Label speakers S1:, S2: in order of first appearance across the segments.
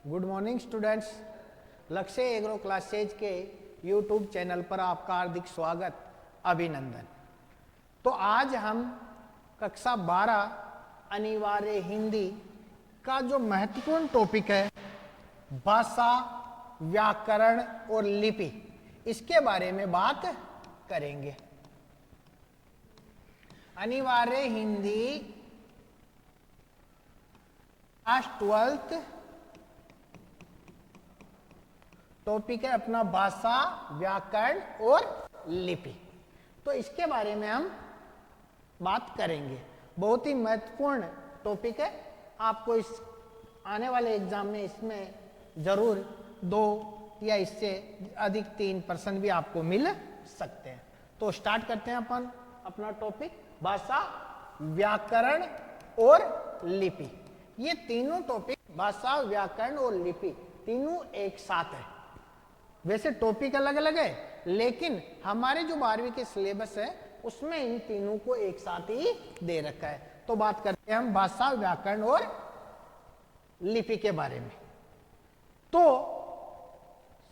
S1: Good morning students. लक्ष्य agro classes के YouTube channel पर आपका हार्दिक स्वागत, अभिनंदन। तो आज हम कक्षा 12 अनिवार्य हिंदी का जो महत्वपूर्ण टॉपिक है भाषा, व्याकरण और लिपि, इसके बारे में बात करेंगे। अनिवार्य हिंदी क्लास 12th टॉपिक है अपना भाषा, व्याकरण और लिपि। तो इसके बारे में हम बात करेंगे। बहुत ही महत्वपूर्ण टॉपिक है। आपको इस आने वाले एग्जाम में इसमें जरूर 2 या इससे अधिक 3% भी आपको मिल सकते हैं। तो स्टार्ट करते हैं अपन अपना टॉपिक भाषा, व्याकरण और लिपि। ये तीनों टॉपिक भाषा, व्याकरण और लिपि तीनों एक साथ है। वैसे टॉपिक अलग अलग है, लेकिन हमारे जो 12वीं के सिलेबस है उसमें इन तीनों को एक साथ ही दे रखा है। तो बात करते हैं हम भाषा, व्याकरण और लिपि के बारे में। तो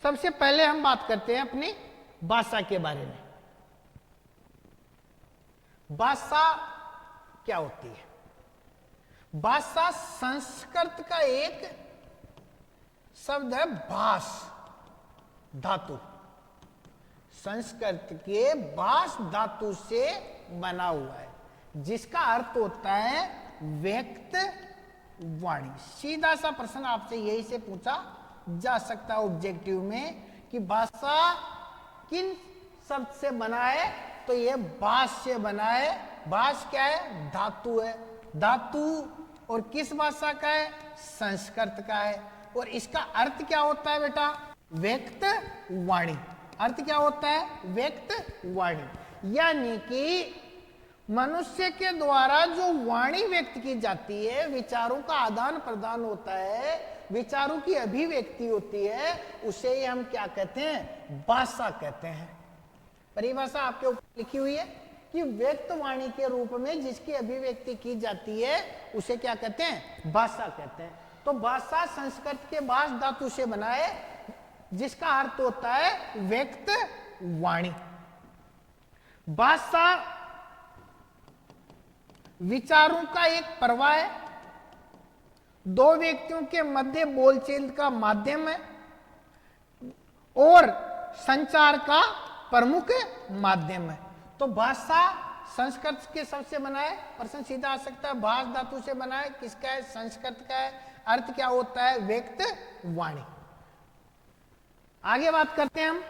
S1: सबसे पहले हम बात करते हैं अपनी भाषा के बारे में। भाषा क्या होती है? भाषा संस्कृत का एक शब्द है, भाष धातु। संस्कृत के भाष धातु से बना हुआ है, जिसका अर्थ होता है व्यक्त वाणी। सीधा सा प्रश्न आपसे यही से पूछा जा सकता है ऑब्जेक्टिव में कि भाषा किन शब्द से बना है, तो ये भाष से बना है। भाष क्या है? धातु है। धातु और किस भाषा का है? संस्कृत का है। और इसका अर्थ क्या होता है बेटा? व्यक्त वाणी। अर्थ क्या होता है? व्यक्त वाणी। यानी कि मनुष्य के द्वारा जो वाणी व्यक्त की जाती है, विचारों का आदान प्रदान होता है, विचारों की अभिव्यक्ति होती है, उसे ही हम क्या कहते हैं? भाषा कहते हैं। परिभाषा आपके ऊपर लिखी हुई है कि व्यक्त वाणी के रूप में जिसकी अभिव्यक्ति की जाती है उसे क्या कहते हैं? भाषा कहते हैं। तो भाषा संस्कृत के भाष धातु से बना है, जिसका अर्थ होता है व्यक्त वाणी। भाषा विचारों का एक प्रवाह है, 2 व्यक्तियों के मध्य बोलचाल का माध्यम है और संचार का प्रमुख माध्यम है। तो भाषा संस्कृत के शब्द से बना है। प्रश्न सीधा आ सकता है, भाष धातु से बना है, किसका है? संस्कृत का है। अर्थ क्या होता है? व्यक्त वाणी। आगे बात करते हैं हम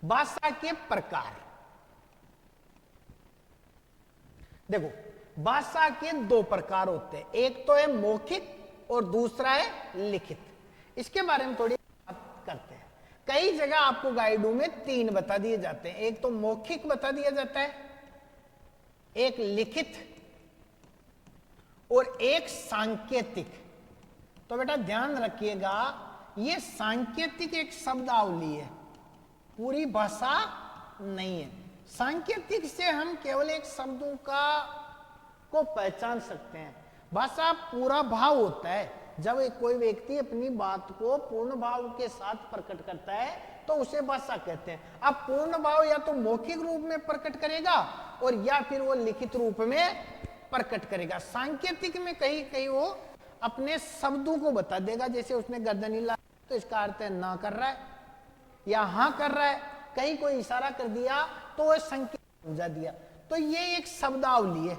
S1: भाषा के प्रकार। देखो, भाषा के 2 प्रकार होते हैं, एक तो है मौखिक और दूसरा है लिखित। इसके बारे में थोड़ी बात करते हैं। कई जगह आपको गाइडों में 3 बता दिए जाते हैं। एक तो मौखिक बता दिया जाता है, एक लिखित और एक सांकेतिक। तो बेटा ध्यान रखिएगा, ये सांकेतिक एक शब्दावली है, पूरी भाषा नहीं है। सांकेतिक से हम केवल एक शब्दों को पहचान सकते हैं। भाषा पूरा भाव होता है। जब कोई व्यक्ति अपनी बात को पूर्ण भाव के साथ प्रकट करता है तो उसे भाषा कहते हैं। अब पूर्ण भाव या तो मौखिक रूप में प्रकट करेगा और या फिर वो लिखित रूप में प्रकट करेगा। सांकेतिक में कहीं कहीं वो अपने शब्दों को बता देगा। जैसे उसने गर्दन हिला तो इसका अर्थ है ना कर रहा है या हाँ कर रहा है। कहीं कोई इशारा कर दिया तो वह संकेत समझा दिया। तो ये एक शब्दावली है,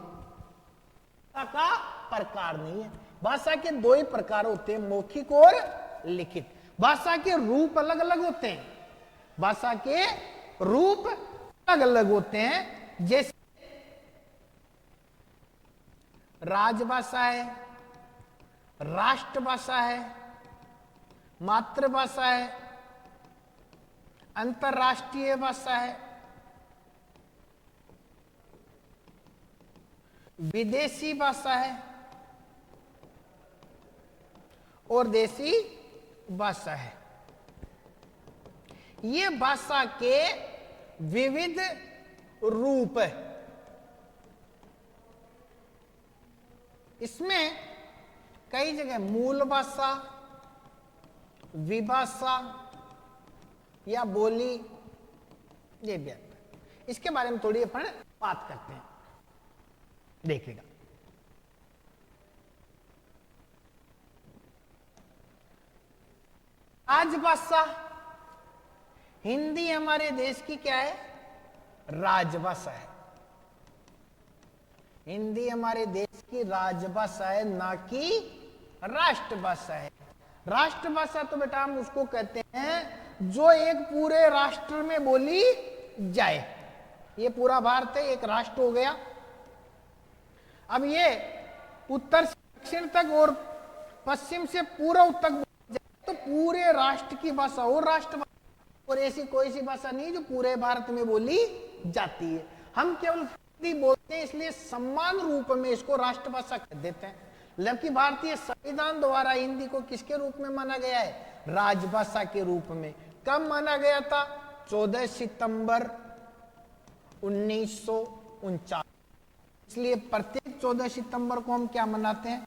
S1: भाषा का प्रकार नहीं है। भाषा के 2 ही प्रकार होते हैं, मौखिक और लिखित। भाषा के रूप अलग अलग होते हैं। भाषा के रूप अलग अलग होते हैं। जैसे राजभाषा है, राष्ट्रभाषा है, मातृभाषा है, अंतरराष्ट्रीय भाषा है, विदेशी भाषा है और देसी भाषा है। ये भाषा के विविध रूप है। इसमें कई जगह मूल भाषा, विभाषा या बोली, ये भी आता है। इसके बारे में थोड़ी अपन बात करते हैं, देखिएगा। राजभाषा, हिंदी हमारे देश की क्या है? राजभाषा है। हिंदी हमारे देश की राजभाषा है, ना कि राष्ट्रभाषा है। राष्ट्रभाषा तो बेटा हम उसको कहते हैं जो एक पूरे राष्ट्र में बोली जाए। ये पूरा भारत है, एक राष्ट्र हो गया। अब ये उत्तर से दक्षिण तक और पश्चिम से पूर्व तक बोली जाए तो पूरे राष्ट्र की भाषा हो राष्ट्रभाषा। और ऐसी कोई सी भाषा नहीं जो पूरे भारत में बोली जाती है। हम केवल हिंदी बोलते हैं, इसलिए सम्मान रूप में इसको राष्ट्रभाषा कह देते हैं। जबकि भारतीय संविधान द्वारा हिंदी को किसके रूप में माना गया है? राजभाषा के रूप में। कब माना गया था? 14 सितंबर 1949। इसलिए प्रत्येक 14 सितंबर को हम क्या मनाते हैं?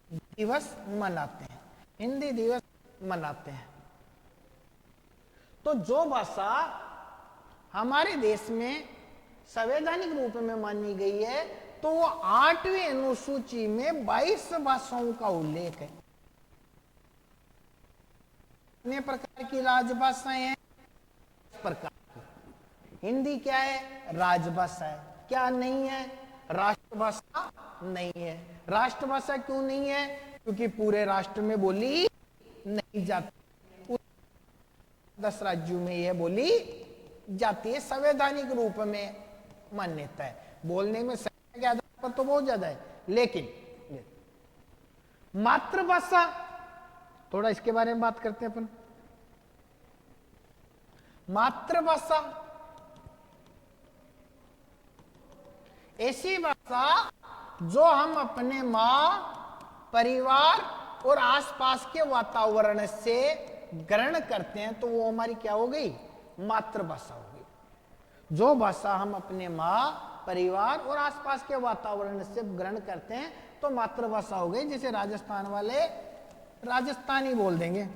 S1: दिवस मनाते हैं, हिंदी दिवस मनाते हैं। तो जो भाषा हमारे देश में संवैधानिक रूप में मानी गई है, तो वो 8वीं अनुसूची में 22 भाषाओं का उल्लेख है। कितने प्रकार की राजभाषाएं हैं? इस प्रकार की। हिंदी क्या है? राजभाषा है। क्या नहीं है? राष्ट्रभाषा नहीं है। राष्ट्रभाषा क्यों नहीं है? क्योंकि पूरे राष्ट्र में बोली नहीं जाती, 10 राज्यों में यह बोली जाती है। संवैधानिक रूप में मान्यता है। बोलने में संख्या के आधार पर तो बहुत ज्यादा है, लेकिन मातृभाषा, थोड़ा इसके बारे में बात करते हैं अपन। मातृभाषा ऐसी भाषा जो हम अपने मां, परिवार और आसपास के वातावरण से ग्रहण करते हैं, तो वो हमारी क्या हो गई? मातृभाषा हो गई। जो भाषा हम अपने मां, परिवार और आसपास के वातावरण से ग्रहण करते हैं तो मातृभाषा हो गई। जैसे राजस्थान वाले राजस्थानी बोल देंगे,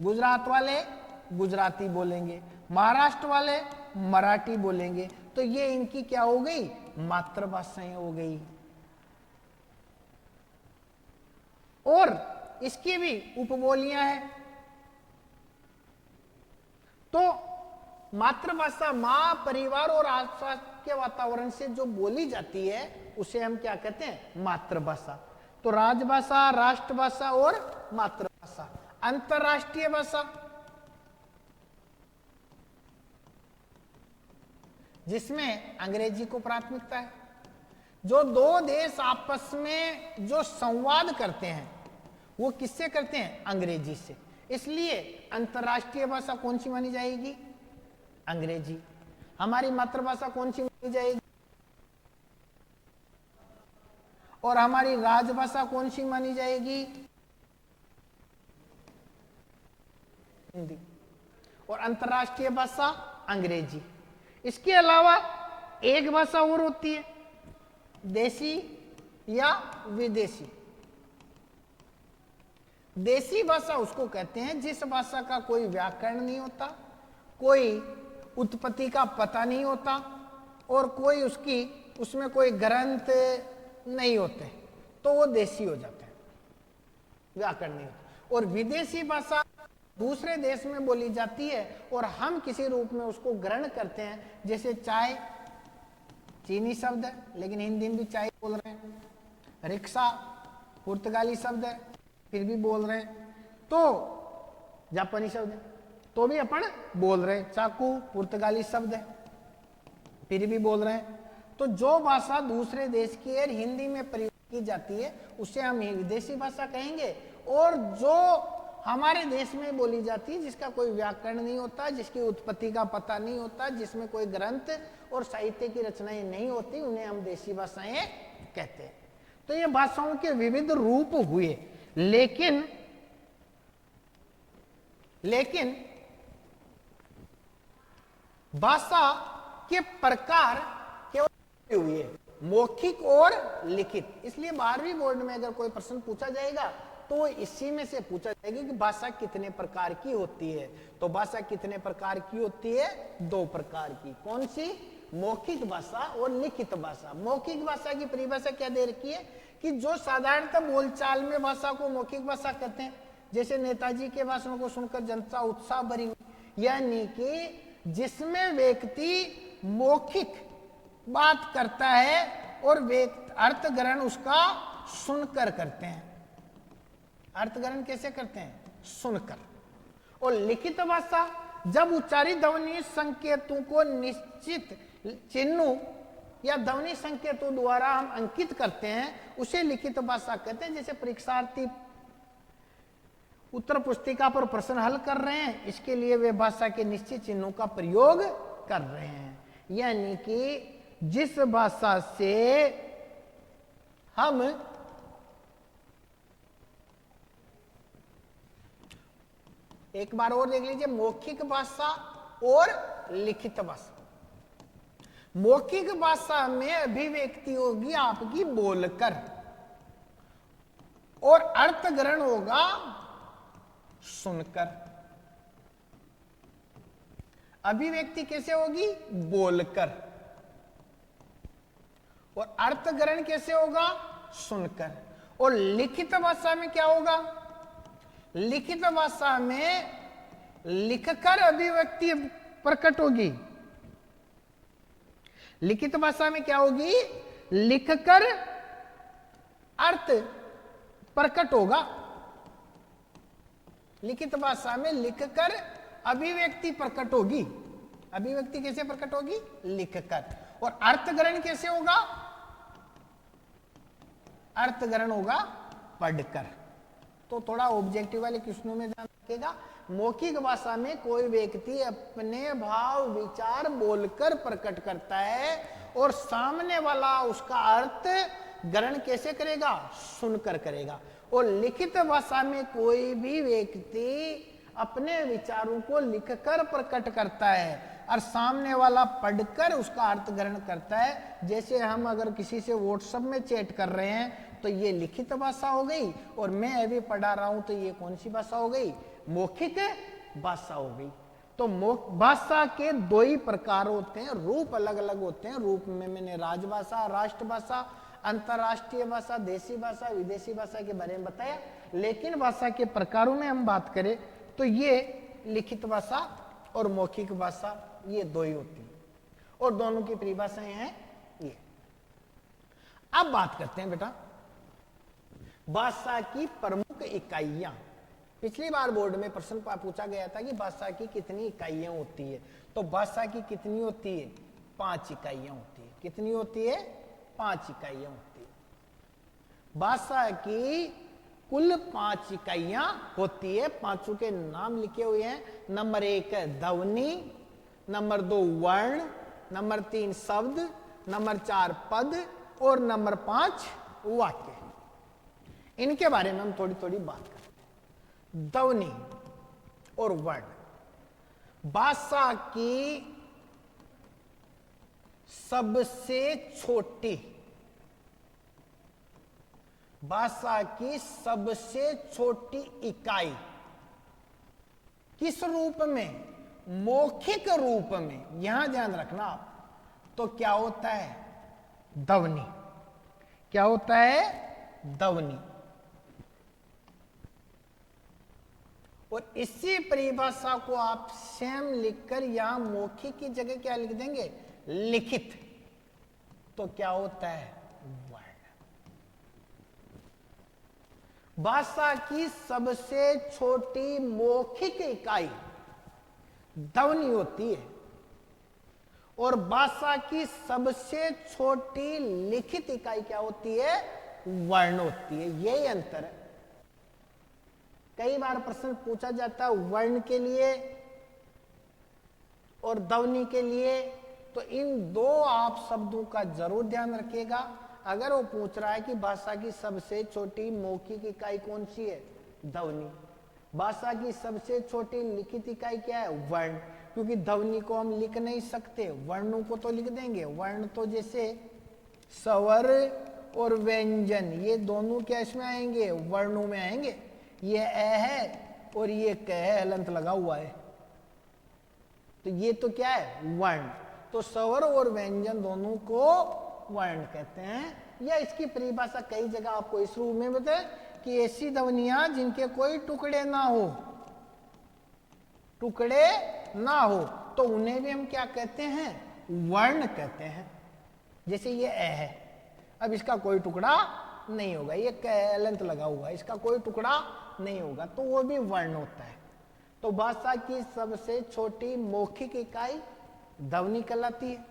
S1: गुजरात वाले गुजराती बोलेंगे, महाराष्ट्र वाले मराठी बोलेंगे। तो ये इनकी क्या हो गई? मातृभाषाएं हो गई। और इसकी भी उपबोलियां हैं। तो मातृभाषा मां, परिवार और आसपास के वातावरण से जो बोली जाती है उसे हम क्या कहते हैं? मातृभाषा। तो राजभाषा, राष्ट्रभाषा और मातृभाषा। अंतरराष्ट्रीय भाषा, जिसमें अंग्रेजी को प्राथमिकता है। जो दो देश आपस में जो संवाद करते हैं वो किससे करते हैं? अंग्रेजी से। इसलिए अंतरराष्ट्रीय भाषा कौन सी मानी जाएगी? अंग्रेजी। हमारी मातृभाषा कौन सी मानी जाएगी? और हमारी राजभाषा कौन सी मानी जाएगी? हिंदी। और अंतरराष्ट्रीय भाषा अंग्रेजी। इसके अलावा एक भाषा और होती है, देसी या विदेशी। देसी भाषा उसको कहते हैं जिस भाषा का कोई व्याकरण नहीं होता, कोई उत्पत्ति का पता नहीं होता और कोई उसमें कोई ग्रंथ नहीं होते, तो वो देसी हो जाते हैं, व्याकरण नहीं होता। और विदेशी भाषा दूसरे देश में बोली जाती है और हम किसी रूप में उसको ग्रहण करते हैं। जैसे चाय, चीनी शब्द है लेकिन हिंदी में भी चाय बोल रहे हैं। रिक्शा पुर्तगाली शब्द है फिर भी बोल रहे हैं। तो जापानी शब्द है तो भी अपन बोल रहे हैं। चाकू पुर्तगाली शब्द है फिर भी बोल रहे हैं। तो जो भाषा दूसरे देश की है हिंदी में प्रयोग की जाती है उसे हम विदेशी भाषा कहेंगे। और जो हमारे देश में बोली जाती है जिसका कोई व्याकरण नहीं होता, जिसकी उत्पत्ति का पता नहीं होता, जिसमें कोई ग्रंथ और साहित्य की रचनाएं नहीं होती, उन्हें हम देशी भाषाएं कहते हैं। तो ये भाषाओं के विविध रूप हुए, लेकिन भाषा के प्रकार केवल हुए। मौखिक और लिखित। इसलिए 12वीं बोर्ड में अगर कोई प्रश्न पूछा जाएगा तो इसी में से पूछा जाएगा कि भाषा कितने प्रकार की होती है। तो भाषा कितने प्रकार की होती है? 2 प्रकार की। कौन सी? मौखिक भाषा और लिखित भाषा। मौखिक भाषा की परिभाषा क्या दे रखी है कि जो साधारणतः बोलचाल में भाषा को मौखिक भाषा कहते हैं। जैसे नेताजी के भाषणों को सुनकर जनता उत्साह भरी हुई, यानी कि जिसमें व्यक्ति मौखिक बात करता है और अर्थ ग्रहण उसका सुनकर करते हैं। अर्थ ग्रहण कैसे करते हैं? सुनकर। और लिखित भाषा, जब उच्चारित ध्वनि संकेतों को निश्चित चिन्हों या ध्वनि संकेतों द्वारा हम अंकित करते हैं, उसे लिखित भाषा कहते हैं। जैसे परीक्षार्थी उत्तर पुस्तिका पर प्रश्न हल कर रहे हैं, इसके लिए वे भाषा के निश्चित चिन्हों का प्रयोग कर रहे हैं। यानी कि जिस भाषा से हम एक बार और देख लीजिए, मौखिक भाषा और लिखित भाषा। मौखिक भाषा में अभिव्यक्ति होगी आपकी बोलकर और अर्थ ग्रहण होगा सुनकर। अभिव्यक्ति कैसे होगी? बोलकर। और अर्थ ग्रहण कैसे होगा? सुनकर। और लिखित भाषा में क्या होगा? लिखित भाषा में लिखकर अभिव्यक्ति प्रकट होगी। लिखित भाषा में क्या होगी? लिखकर अर्थ प्रकट होगा। लिखित भाषा में लिखकर अभिव्यक्ति प्रकट होगी। अभिव्यक्ति कैसे प्रकट होगी? लिखकर। और अर्थ ग्रहण कैसे होगा? अर्थ ग्रहण होगा पढ़कर। तो थोड़ा ऑब्जेक्टिव वाले क्वेश्चनों में ध्यान रखिएगा। मौखिक भाषा में कोई व्यक्ति अपने भाव विचार बोलकर प्रकट करता है और सामने वाला उसका अर्थ ग्रहण कैसे करेगा? सुनकर करेगा। और लिखित भाषा में कोई भी व्यक्ति अपने विचारों को लिखकर प्रकट करता है और सामने वाला पढ़कर उसका अर्थ ग्रहण करता है। जैसे हम अगर किसी से व्हाट्सएप में चैट कर रहे हैं तो ये लिखित भाषा हो गई, और मैं अभी पढ़ा रहा हूं तो ये कौन सी भाषा हो गई? मौखिक भाषा हो गई। तो भाषा के 2 ही प्रकार होते हैं, रूप अलग अलग होते हैं। रूप में मैंने राजभाषा, राष्ट्रभाषा, अंतरराष्ट्रीय भाषा, देशी भाषा, विदेशी भाषा के बारे में बताया। लेकिन भाषा के प्रकारों में हम बात करें तो ये लिखित भाषा और मौखिक भाषा, ये 2 ही होती है और दोनों की परिभाषाएं हैं ये। अब बात करते हैं बेटा भाषा की प्रमुख इकाइयां। पिछली बार बोर्ड में प्रश्न पूछा गया था कि भाषा की कितनी इकाइयां होती है। तो भाषा की कितनी होती है? 5 इकाइयां होती है। कितनी होती है? 5 इकाइयां होती है। भाषा की कुल 5 इकाइयां होती है। 5 के नाम लिखे हुए हैं। नंबर 1 ध्वनि, नंबर 2 वर्ण, नंबर 3 शब्द, नंबर 4 पद और नंबर 5 वाक्य। इनके बारे में हम थोड़ी थोड़ी बात करते हैं। ध्वनि और वर्ण भाषा की सबसे छोटी, भाषा की सबसे छोटी इकाई किस रूप में? मौखिक रूप में। यहां ध्यान रखना आप। तो क्या होता है? ध्वनि। क्या होता है? ध्वनि। और इसी परिभाषा को आप स्वयं लिखकर यहां मौखिक की जगह क्या लिख देंगे? लिखित। तो क्या होता है? वर्ण। भाषा की सबसे छोटी मौखिक इकाई ध्वनि होती है और भाषा की सबसे छोटी लिखित इकाई क्या होती है? वर्ण होती है। यही अंतर है। कई बार प्रश्न पूछा जाता है वर्ण के लिए और ध्वनि के लिए, तो इन 2 आप शब्दों का जरूर ध्यान रखिएगा। अगर वो पूछ रहा है कि भाषा की सबसे छोटी मौखिक इकाई कौन सी है? ध्वनि। भाषा की सबसे छोटी लिखित इकाई क्या है? वर्ण। क्योंकि ध्वनि को हम लिख नहीं सकते, वर्णों को तो लिख देंगे। वर्ण तो जैसे स्वर और व्यंजन ये दोनों क्या इसमें आएंगे, वर्णों में आएंगे। ये ए है और ये क है, हलंत लगा हुआ है, तो ये तो क्या है, वर्ण। तो स्वर और व्यंजन दोनों को वर्ण कहते हैं। या इसकी परिभाषा कई जगह आपको इस रूप में बताए कि ऐसी ध्वनियां जिनके कोई टुकड़े ना हो, टुकड़े ना हो, तो उन्हें भी हम क्या कहते हैं, वर्ण कहते हैं। जैसे ये ए है, अब इसका कोई टुकड़ा नहीं होगा, ये हलंत लगा हुआ है, इसका कोई टुकड़ा नहीं होगा, तो वो भी वर्ण होता है। तो भाषा की सबसे छोटी मौखिक इकाई ध्वनि कहलाती है।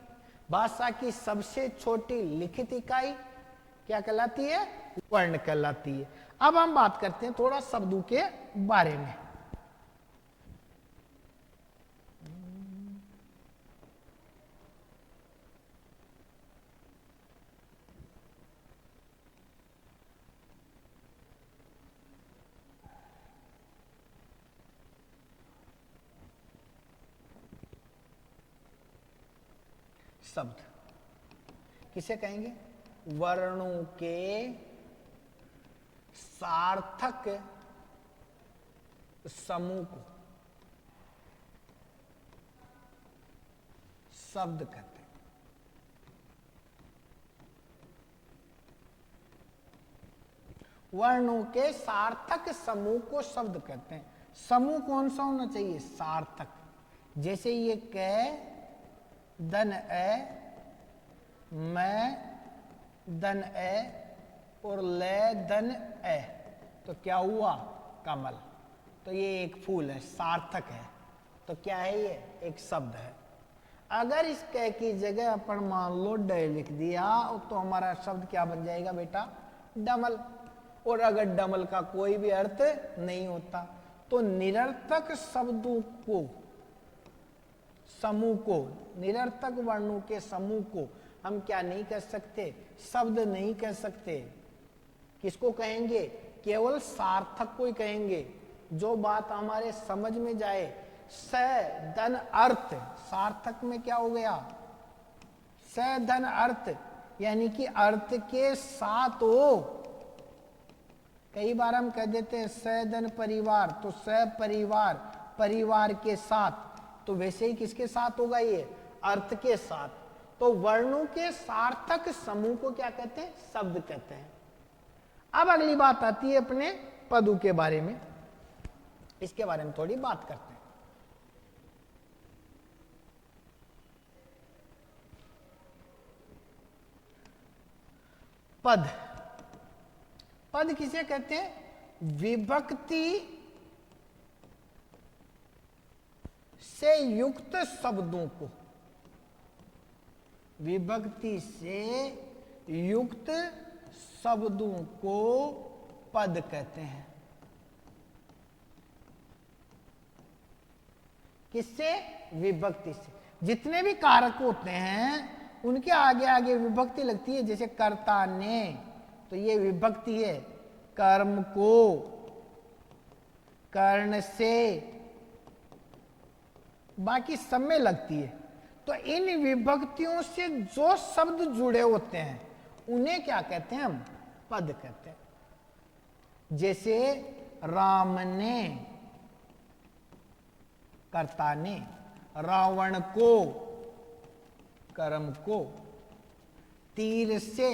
S1: भाषा की सबसे छोटी लिखित इकाई क्या कहलाती है, वर्ण कहलाती है। अब हम बात करते हैं थोड़ा शब्दों के बारे में। शब्द किसे कहेंगे, वर्णों के सार्थक समूह को शब्द कहते हैं। वर्णों के सार्थक समूह को शब्द कहते हैं। समूह कौन सा होना चाहिए, सार्थक। जैसे ये क दन ए, मैं दन ए और ले दन ए, तो क्या हुआ, कमल। तो ये एक फूल है, सार्थक है, तो क्या है, ये एक शब्द है। अगर इस क की जगह अपन मान लो ड लिख दिया तो हमारा शब्द क्या बन जाएगा बेटा, डमल। और अगर डमल का कोई भी अर्थ नहीं होता तो निरर्थक शब्दों को, समूह को, निरर्थक वर्णों के समूह को हम क्या नहीं कह सकते, शब्द नहीं कह सकते। किसको कहेंगे, केवल सार्थक को ही कहेंगे, जो बात हमारे समझ में जाए। स धन अर्थ, सार्थक में क्या हो गया, स धन अर्थ, यानी कि अर्थ के साथ हो। कई बार हम कह देते हैं स धन परिवार, तो स परिवार, परिवार के साथ, तो वैसे ही किसके साथ होगा, ये अर्थ के साथ। तो वर्णों के सार्थक समूह को क्या कहते हैं, शब्द कहते हैं। अब अगली बात आती है अपने पदों के बारे में, इसके बारे में थोड़ी बात करते हैं। पद, पद किसे कहते हैं, विभक्ति से युक्त शब्दों को, विभक्ति से युक्त शब्दों को पद कहते हैं। किससे, विभक्ति से। जितने भी कारक होते हैं उनके आगे आगे विभक्ति लगती है। जैसे कर्ता ने, तो ये विभक्ति है, कर्म को, कर्ण से, बाकी सब में लगती है। तो इन विभक्तियों से जो शब्द जुड़े होते हैं उन्हें क्या कहते हैं, हम पद कहते हैं। जैसे राम ने, कर्ता ने, रावण को, कर्म को, तीर से,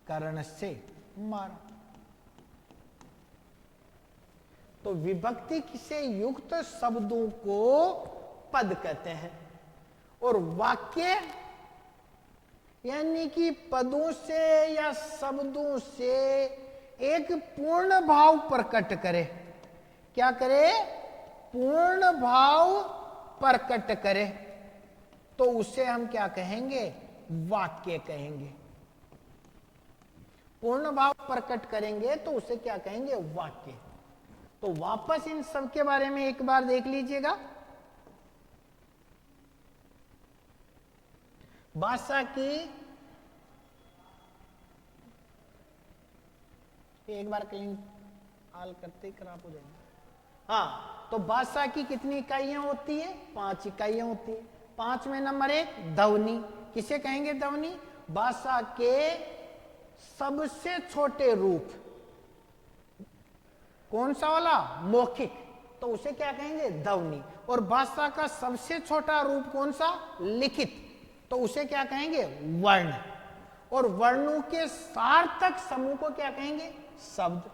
S1: कर्ण से मारा। तो विभक्ति से युक्त शब्दों को पद कहते हैं। और वाक्य यानी कि पदों से या शब्दों से एक पूर्ण भाव प्रकट करे। क्या करे, पूर्ण भाव प्रकट करे, तो उसे हम क्या कहेंगे, वाक्य कहेंगे। पूर्ण भाव प्रकट करेंगे तो उसे क्या कहेंगे, वाक्य। तो वापस इन सब के बारे में एक बार देख लीजिएगा। भाषा की, एक बार कहीं हाल करते ही खराब हो जाएंगे। हाँ, तो भाषा की कितनी इकाइयां होती है, 5 इकाइयां होती है। 5 में नंबर 1 ध्वनि, किसे कहेंगे ध्वनि? भाषा के सबसे छोटे रूप। कौन सा वाला? मौखिक, तो उसे क्या कहेंगे? ध्वनि। और भाषा का सबसे छोटा रूप कौन सा? लिखित, तो उसे क्या कहेंगे? वर्ण। और वर्णों के सार्थक समूह को क्या कहेंगे? शब्द।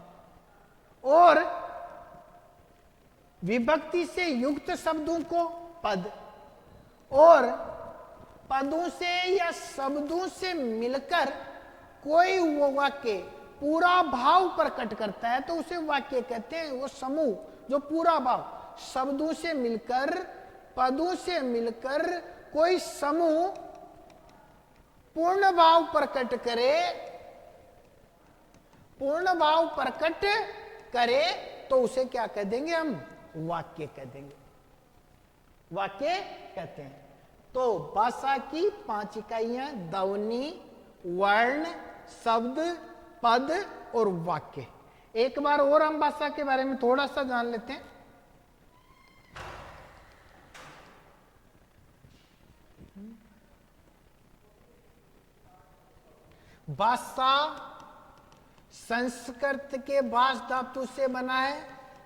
S1: और विभक्ति से युक्त शब्दों को पद। और पदों से या शब्दों से मिलकर कोई वो वाक्य पूरा भाव प्रकट करता है तो उसे वाक्य कहते हैं। वो समूह जो पूरा भाव, शब्दों से मिलकर, पदों से मिलकर कोई समूह पूर्ण भाव प्रकट करे, पूर्ण भाव प्रकट करे तो उसे क्या कह देंगे? हम वाक्य कह देंगे, वाक्य कहते हैं। तो भाषा की 5 इकाइयां ध्वनि, वर्ण, शब्द, पद और वाक्य। एक बार और हम भाषा के बारे में थोड़ा सा जान लेते हैं। भाषा संस्कृत के भाष धातु से बना है,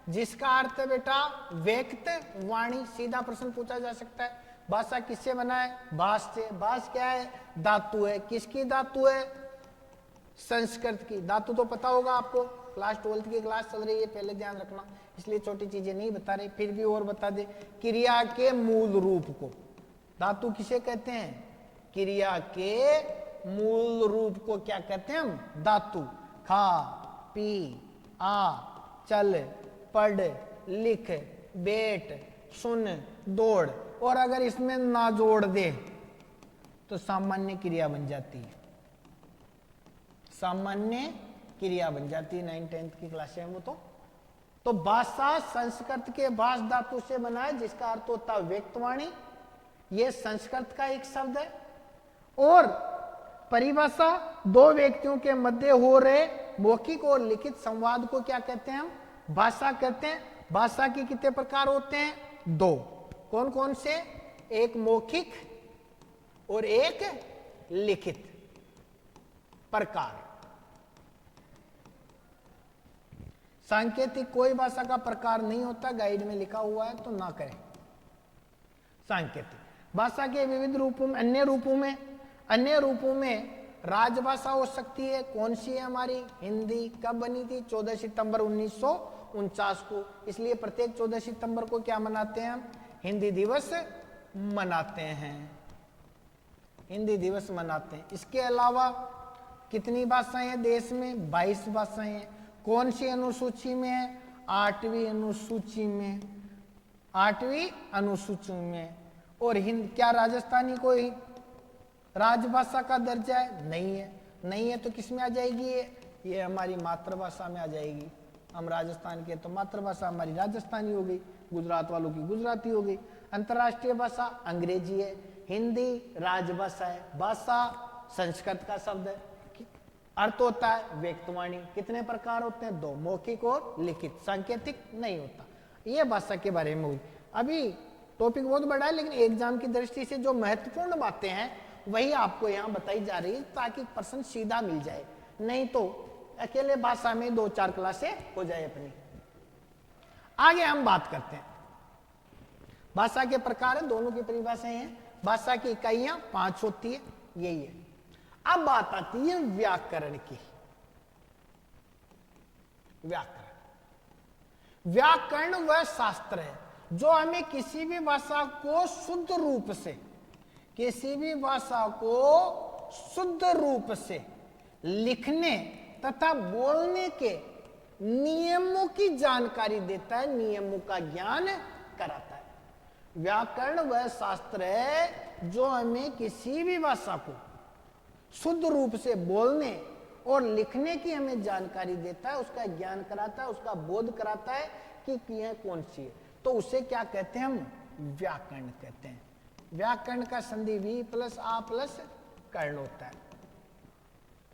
S1: जिसका अर्थ है बेटा व्यक्त, वाणी। सीधा प्रश्न पूछा जा सकता है, भाषा किससे बना है? भाष से। भाष क्या है? धातु है। किसकी धातु है? संस्कृत की। धातु तो पता होगा आपको, क्लास 12th की क्लास चल रही है, पहले ध्यान रखना, इसलिए छोटी चीजें नहीं बता रहे, फिर भी और बता दे। क्रिया के मूल रूप को धातु किसे कहते हैं? क्रिया के मूल रूप को क्या कहते हैं हम? धातु। खा, पी, आ, चल, पढ़, लिख, बैठ, सुन, दौड़। और अगर इसमें ना जोड़ दे तो सामान्य क्रिया बन जाती है, सामान्य क्रिया बन जाती है। 9th 10th की क्लास है वो। तो भाषा संस्कृत के भाष धातु से बना है, जिसका अर्थ होता है व्यक्तवाणी। यह संस्कृत का एक शब्द है। और परिभाषा 2 व्यक्तियों के मध्य हो रहे मौखिक और लिखित संवाद को क्या कहते हैं? हम भाषा कहते हैं। भाषा के कितने प्रकार होते हैं? 2। कौन कौन से? एक मौखिक और एक लिखित प्रकार। सांकेतिक कोई भाषा का प्रकार नहीं होता, गाइड में लिखा हुआ है तो ना करें। सांकेतिक भाषा के विविध रूपों में, अन्य रूपों में राजभाषा हो सकती है। कौन सी है हमारी? हिंदी। कब बनी थी? 14 सितंबर 1949 को। इसलिए प्रत्येक 14 सितंबर को क्या मनाते हैं हम? हिंदी दिवस मनाते हैं, हिंदी दिवस मनाते हैं। इसके अलावा कितनी भाषाएं हैं देश में? 22 भाषाएं हैं। कौन सी अनुसूची में है? 8वीं अनुसूची में, 8वीं अनुसूची में। और हिंद क्या राजस्थानी कोई राजभाषा का दर्जा है? नहीं है। नहीं है तो किस में आ जाएगी? ये हमारी मातृभाषा में आ जाएगी। हम राजस्थान के तो मातृभाषा हमारी राजस्थानी हो गई, गुजरात वालों की गुजराती हो गई। अंतर्राष्ट्रीय भाषा अंग्रेजी है, हिंदी राजभाषा है। भाषा संस्कृत का शब्द है, अर्थ होता है व्यक्तवाणी। कितने प्रकार होते हैं? 2, मौखिक और लिखित। सांकेतिक नहीं होता। यह भाषा के बारे में हुई। अभी टॉपिक बहुत बड़ा है, लेकिन एग्जाम की दृष्टि से जो महत्वपूर्ण बातें हैं वही आपको यहाँ बताई जा रही है, ताकि प्रश्न सीधा मिल जाए। नहीं तो अकेले भाषा में 2-4 क्लासें हो जाए अपनी। आगे हम बात करते हैं भाषा के प्रकार है, दोनों की परिभाषाएं हैं। भाषा की इकाइयां 5 होती है, यही है। अब बात आती है व्याकरण की। व्याकरण वह शास्त्र है जो हमें किसी भी भाषा को शुद्ध रूप से, किसी भी भाषा को शुद्ध रूप से लिखने तथा बोलने के नियमों की जानकारी देता है, नियमों का ज्ञान कराता है। व्याकरण वह शास्त्र है जो हमें किसी भी भाषा को शुद्ध रूप से बोलने और लिखने की हमें जानकारी देता है, उसका ज्ञान कराता है, उसका बोध कराता है कि यह कौन सी है। तो उसे क्या कहते हैं? हम व्याकरण कहते हैं। व्याकरण का संधि वी प्लस आ प्लस कर्ण होता है।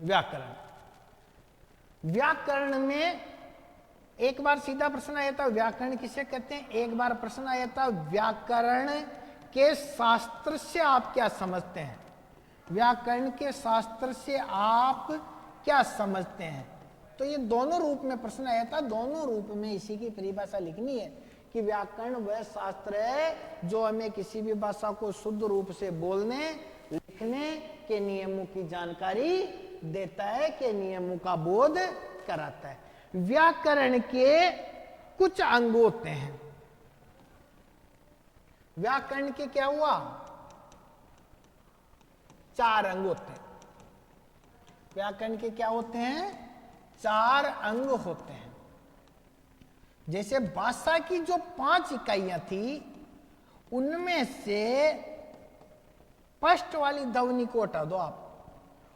S1: व्याकरण, व्याकरण में एक बार सीधा प्रश्न आया था, व्याकरण किसे कहते हैं? एक बार प्रश्न आया था, व्याकरण के शास्त्र से आप क्या समझते हैं? व्याकरण के शास्त्र से आप क्या समझते हैं? तो ये दोनों रूप में प्रश्न आया था, दोनों रूप में इसी की परिभाषा लिखनी है कि व्याकरण वह शास्त्र है जो हमें किसी भी भाषा को शुद्ध रूप से बोलने लिखने के नियमों की जानकारी देता है, के नियमों का बोध कराता है। व्याकरण के कुछ अंग होते हैं। व्याकरण के क्या हुआ? 4 अंग होते हैं। व्याकरण के क्या होते हैं? 4 अंग होते हैं। जैसे भाषा की जो 5 इकाइयां थी, उनमें से फर्स्ट वाली ध्वनि को हटा दो आप,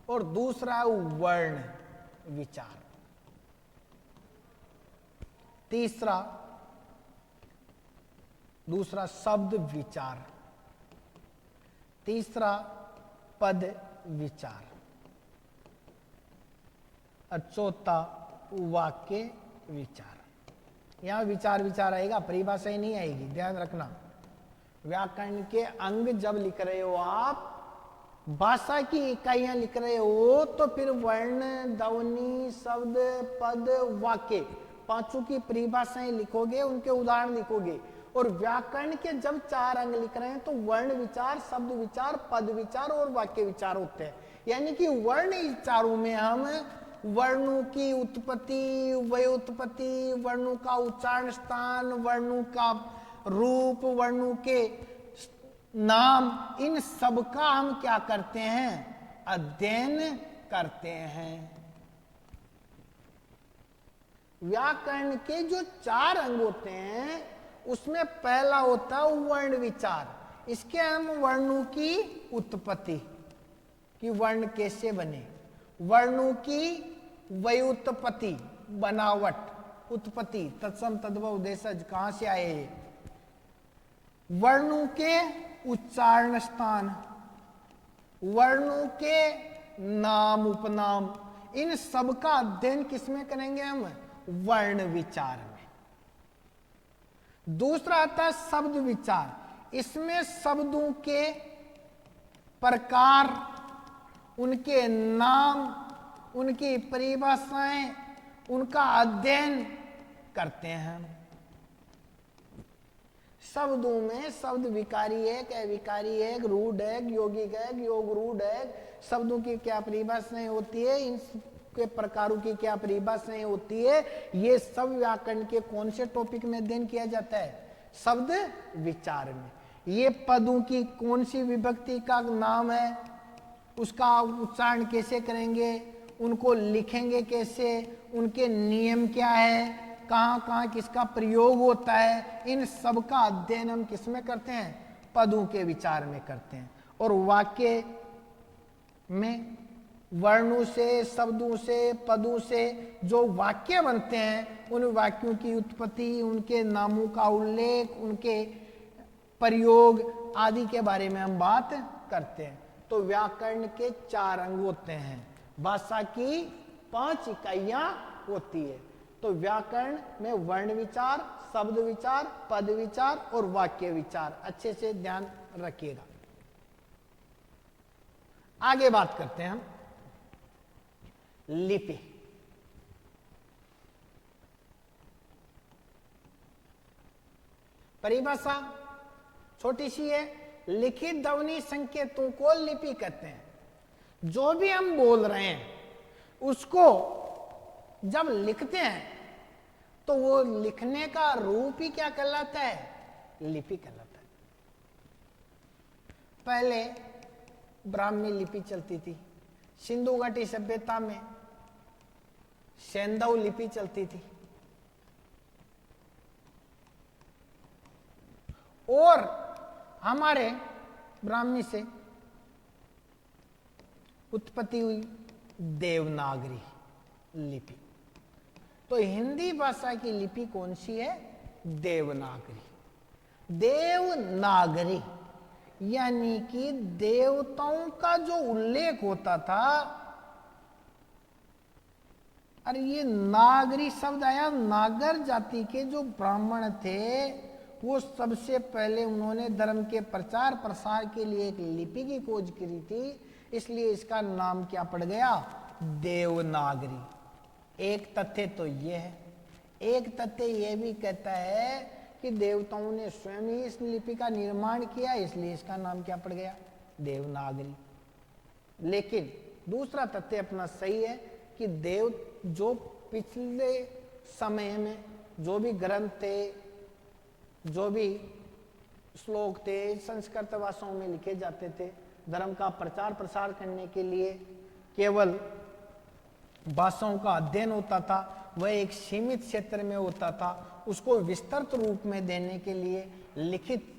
S1: और दूसरा वर्ण विचार, दूसरा शब्द विचार, तीसरा पद विचार, और चौथा वाक्य विचार। यहां विचार आएगा, परिभाषा ही नहीं आएगी, ध्यान रखना। व्याकरण के अंग जब लिख रहे हो आप, भाषा की इकाइयां लिख रहे हो, तो फिर वर्ण, ध्वनि, शब्द, पद, वाक्य, 5 की परिभाषाएं लिखोगे, उनके उदाहरण लिखोगे। और व्याकरण के जब 4 अंग लिख रहे हैं तो वर्ण विचार, शब्द विचार, पद विचार और वाक्य विचार होते हैं। यानी कि वर्ण विचारों में हम वर्णों की उत्पत्ति, व्युत्पत्ति, वर्णों का उच्चारण स्थान, वर्णों का रूप, वर्णों के नाम, इन सब का हम क्या करते हैं? अध्ययन करते हैं। व्याकरण के जो 4 अंग होते हैं, उसमें पहला होता है वर्ण विचार। इसके हम वर्णों की उत्पत्ति, कि वर्ण कैसे बने, वर्णों की व्युत्पत्ति, बनावट, उत्पत्ति, तत्सम तद्भव देशज, कहां से आए ये, वर्णों के उच्चारण स्थान, वर्णों के नाम उपनाम, इन सब का अध्ययन किसमें करेंगे हम? वर्ण विचार में। दूसरा आता है शब्द विचार। इसमें शब्दों के प्रकार, उनके नाम, उनकी परिभाषाएं, उनका अध्ययन करते हैं। शब्दों में शब्द विकारी है, अविकारी है, रूढ़ है, यौगिक है, योग रूढ़ है, शब्दों की क्या परिभाषाएं होती है, इन के प्रकारों की क्या परिभाषाएं होती है, ये सब व्याकरण के कौन से टॉपिक में अध्ययन किया जाता है? शब्द विचार में। ये पदों की कौन सी विभक्ति का नाम है, उसका उच्चारण कैसे करेंगे, उनको लिखेंगे कैसे, उनके नियम क्या है, कहां कहां किसका प्रयोग होता है, इन सब का अध्ययन हम किसमें करते हैं? पदों के विचार में करते हैं। और वाक्य में वर्णों से, शब्दों से, पदों से जो वाक्य बनते हैं, उन वाक्यों की उत्पत्ति, उनके नामों का उल्लेख, उनके प्रयोग आदि के बारे में हम बात करते हैं। तो व्याकरण के 4 अंग होते हैं, भाषा की 5 इकाइयां होती है। तो व्याकरण में वर्ण विचार, शब्द विचार, पद विचार और वाक्य विचार, अच्छे से ध्यान रखिएगा। आगे बात करते हैं हम लिपि। परिभाषा छोटी सी है, लिखित ध्वनि संकेतों को लिपि कहते हैं। जो भी हम बोल रहे हैं उसको जब लिखते हैं तो वो लिखने का रूप ही क्या कहलाता है? लिपि कहलाता है। पहले ब्राह्मी लिपि चलती थी, सिंधु घाटी सभ्यता में सेंधव लिपि चलती थी, और हमारे ब्राह्मी से उत्पत्ति हुई देवनागरी लिपि। तो हिंदी भाषा की लिपि कौन सी है? देवनागरी। देवनागरी यानी कि देवताओं का जो उल्लेख होता था, अरे ये नागरी शब्द आया, नागर जाति के जो ब्राह्मण थे, वो सबसे पहले उन्होंने धर्म के प्रचार प्रसार के लिए एक लिपि की खोज करी थी, इसलिए इसका नाम क्या पड़ गया, देवनागरी। एक तथ्य तो ये है। एक तथ्य ये भी कहता है कि देवताओं ने स्वयं ही इस लिपि का निर्माण किया, इसलिए इसका नाम क्या पड़ गया, देवनागरी। लेकिन दूसरा तथ्य अपना सही है कि देव जो पिछले समय में जो भी ग्रंथ थे, जो भी श्लोक थे, संस्कृत भाषाओं में लिखे जाते थे, धर्म का प्रचार प्रसार करने के लिए केवल भाषाओं का अध्ययन होता था, वह एक सीमित क्षेत्र में होता था। उसको विस्तृत रूप में देने के लिए लिखित